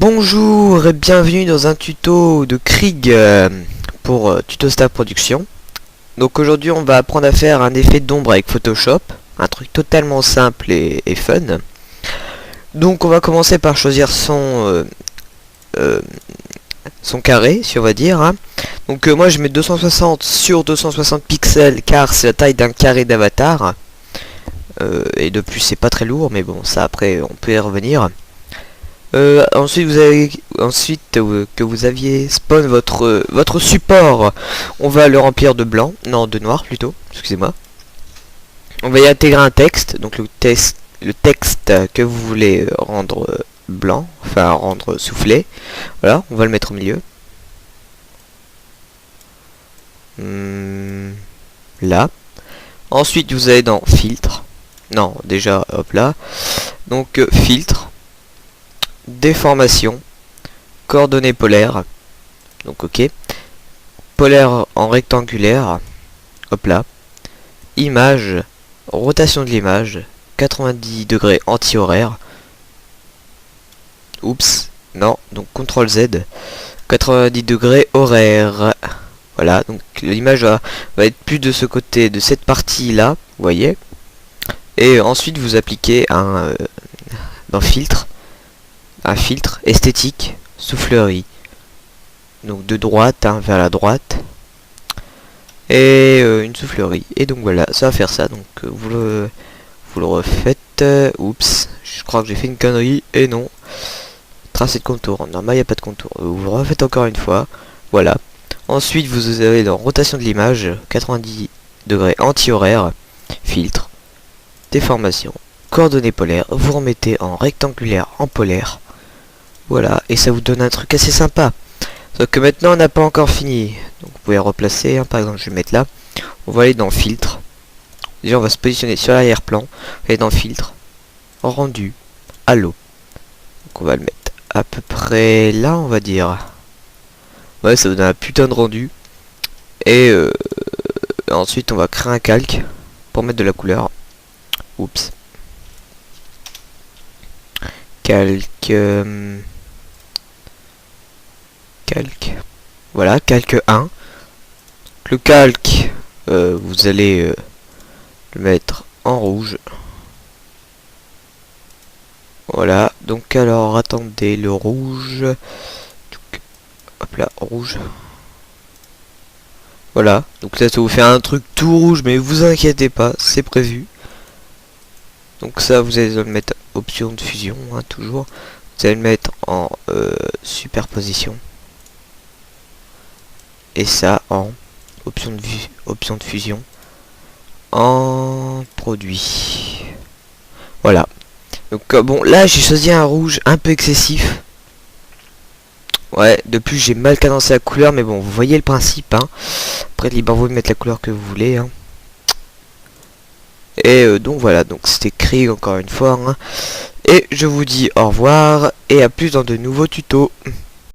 Bonjour et bienvenue dans un tuto de Krieg pour TutoStaff Production. Donc aujourd'hui on va apprendre à faire un effet d'ombre avec Photoshop, un truc totalement simple et fun. Donc on va commencer par choisir son carré, si on va dire, hein. Donc moi je mets 260 sur 260 pixels car c'est la taille d'un carré d'avatar. Et de plus c'est pas très lourd, mais bon, ça après on peut y revenir. Ensuite que vous aviez spawn votre support, on va le remplir de blanc, non de noir plutôt, excusez-moi. On va y intégrer un texte, donc le texte que vous voulez rendre blanc, enfin rendre soufflé. Voilà, on va le mettre au milieu. Là. Ensuite vous allez dans filtre. Non, déjà hop là. Donc filtre. Déformation, coordonnées polaires, donc ok, polaire en rectangulaire, hop là, image, rotation de l'image, 90 degrés anti-horaire, oups, non, donc CTRL Z, 90 degrés horaire, voilà, donc l'image va être plus de ce côté, de cette partie là, vous voyez, et ensuite vous appliquez dans filtre, un filtre esthétique soufflerie, donc de droite vers la droite, et une soufflerie, et donc voilà, ça va faire ça. Donc vous le refaites. Oups, je crois que j'ai fait une connerie, et non, tracé de contour, normal il n'y a pas de contour, vous le refaites encore une fois, voilà. Ensuite vous avez dans rotation de l'image, 90 degrés anti-horaire, filtre, déformation, coordonnées polaires, vous remettez en rectangulaire en polaire. Voilà, et ça vous donne un truc assez sympa. Sauf que maintenant on n'a pas encore fini. Donc vous pouvez replacer, hein, par exemple je vais mettre là. On va aller dans filtre. Déjà on va se positionner sur l'arrière-plan. On va aller dans filtre, rendu, halo. Donc on va le mettre à peu près là, on va dire. Ouais, ça vous donne un putain de rendu. Et ensuite on va créer un calque pour mettre de la couleur. Oups. Calque. Calque. Voilà, calque 1. Le calque, vous allez le mettre en rouge. Voilà, donc alors attendez, le rouge. Hop là, rouge. Voilà, donc là ça vous fait un truc tout rouge, mais vous inquiétez pas, c'est prévu. Donc ça vous allez le mettre option de fusion, hein, toujours. Vous allez le mettre en superposition. Et ça en option de fusion en produit. Voilà. Donc bon, là j'ai choisi un rouge un peu excessif. Ouais, de plus j'ai mal cadencé la couleur, mais bon, vous voyez le principe, hein. Après libre à vous de mettre la couleur que vous voulez, hein. Et donc voilà, donc c'était Krieg encore une fois, hein. Et je vous dis au revoir et à plus dans de nouveaux tutos.